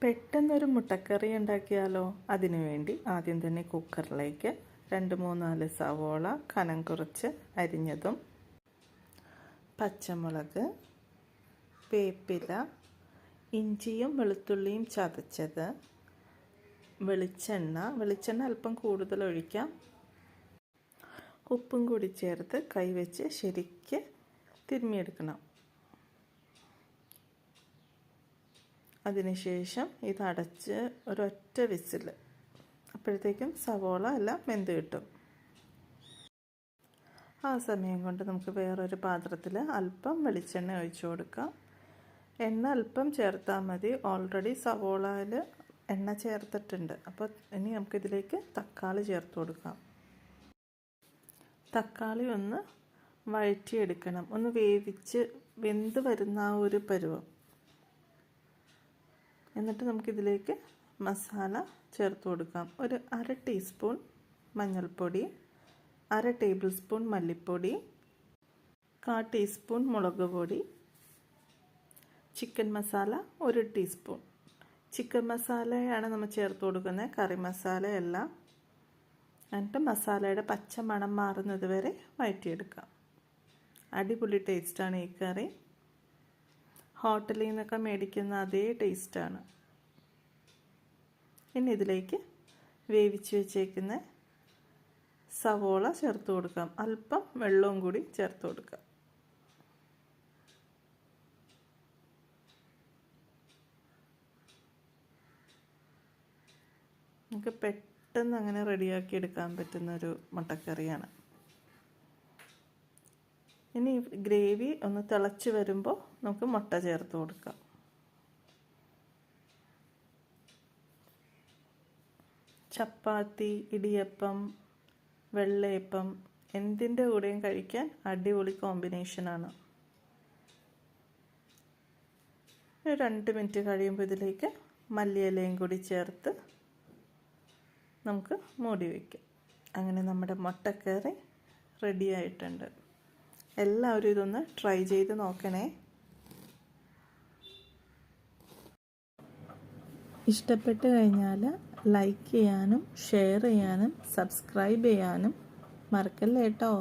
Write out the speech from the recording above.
പെട്ടെന്നൊരു മുട്ടക്കറി ഉണ്ടാക്കിയാലോ? അതിനു വേണ്ടി ആദ്യം തന്നെ കുക്കറിലേക്ക് 2-3-4 സവോള കനം കുറച്ച് അരിഞ്ഞതും, പച്ചമുളക്, വേപ്പില, ഇഞ്ചിയും വെളുത്തുള്ളിയും ചതച്ചത്, വെളിച്ചെണ്ണ അല്പം കൂടുതൽ ഒഴിക്കാം, ഉപ്പും കൂടി ചേർത്ത് കൈവച്ച് ശരിക്ക് തിരുമ്മിയെടുക്കണം. അതിനുശേഷം ഇത് അടച്ച് ഒരൊറ്റ വിസിൽ, അപ്പോഴത്തേക്കും സവോള എല്ലാം വെന്ത് കിട്ടും. ആ സമയം കൊണ്ട് നമുക്ക് വേറൊരു പാത്രത്തിൽ അല്പം വെളിച്ചെണ്ണ ഒഴിച്ചു കൊടുക്കാം. എണ്ണ അല്പം ചേർത്താൽ മതി, ഓൾറെഡി സവോളയിൽ എണ്ണ ചേർത്തിട്ടുണ്ട്. അപ്പോൾ ഇനി നമുക്കിതിലേക്ക് തക്കാളി ചേർത്ത് കൊടുക്കാം. തക്കാളി ഒന്ന് വഴറ്റിയെടുക്കണം, ഒന്ന് വെന്ത് വരുന്ന ആ ഒരു പരുവം. എന്നിട്ട് നമുക്കിതിലേക്ക് മസാല ചേർത്ത് കൊടുക്കാം. ഒരു 1/2 ടീസ്പൂൺ മഞ്ഞൾപ്പൊടി, 1/2 ടേബിൾ സ്പൂൺ മല്ലിപ്പൊടി, 1/4 ടീസ്പൂൺ മുളക് പൊടി, ചിക്കൻ മസാല 1 ടീസ്പൂൺ. ചിക്കൻ മസാലയാണ് നമ്മൾ ചേർത്ത് കൊടുക്കുന്നത്, കറി മസാലയല്ല. എന്നിട്ട് മസാലയുടെ പച്ച മണം മാറുന്നത് വരെ വഴറ്റിയെടുക്കാം. അടിപൊളി ടേസ്റ്റാണ് ഈ കറി. ഹോട്ടലിൽ നിന്നൊക്കെ മേടിക്കുന്ന അതേ ടേസ്റ്റാണ്. ഇനി ഇതിലേക്ക് വേവിച്ച് വെച്ചേക്കുന്ന സവോള ചേർത്ത് കൊടുക്കാം. അല്പം വെള്ളവും കൂടി ചേർത്ത് കൊടുക്കാം. നമുക്ക് പെട്ടെന്ന് അങ്ങനെ റെഡിയാക്കി എടുക്കാൻ പറ്റുന്നൊരു മുട്ടക്കറിയാണ്. ഇനി ഗ്രേവി ഒന്ന് തിളച്ച് വരുമ്പോൾ നമുക്ക് മുട്ട ചേർത്ത് കൊടുക്കാം. ചപ്പാത്തി, ഇടിയപ്പം, വെള്ളയപ്പം എന്തിൻ്റെ കൂടെയും കഴിക്കാൻ അടിപൊളി കോമ്പിനേഷനാണ്. 2 മിനിറ്റ് കഴിയുമ്പോൾ ഇതിലേക്ക് മല്ലിയിലയും കൂടി ചേർത്ത് നമുക്ക് മൂടി വയ്ക്കാം. അങ്ങനെ നമ്മുടെ മുട്ടക്കറി റെഡി ആയിട്ടുണ്ട്. എല്ലാവരും ഇതൊന്ന് ട്രൈ ചെയ്ത് നോക്കണേ. ഇഷ്ടപ്പെട്ട് കഴിഞ്ഞാൽ ലൈക്ക് ചെയ്യാനും ഷെയർ ചെയ്യാനും സബ്സ്ക്രൈബ് ചെയ്യാനും മറക്കല്ലേ കേട്ടോ.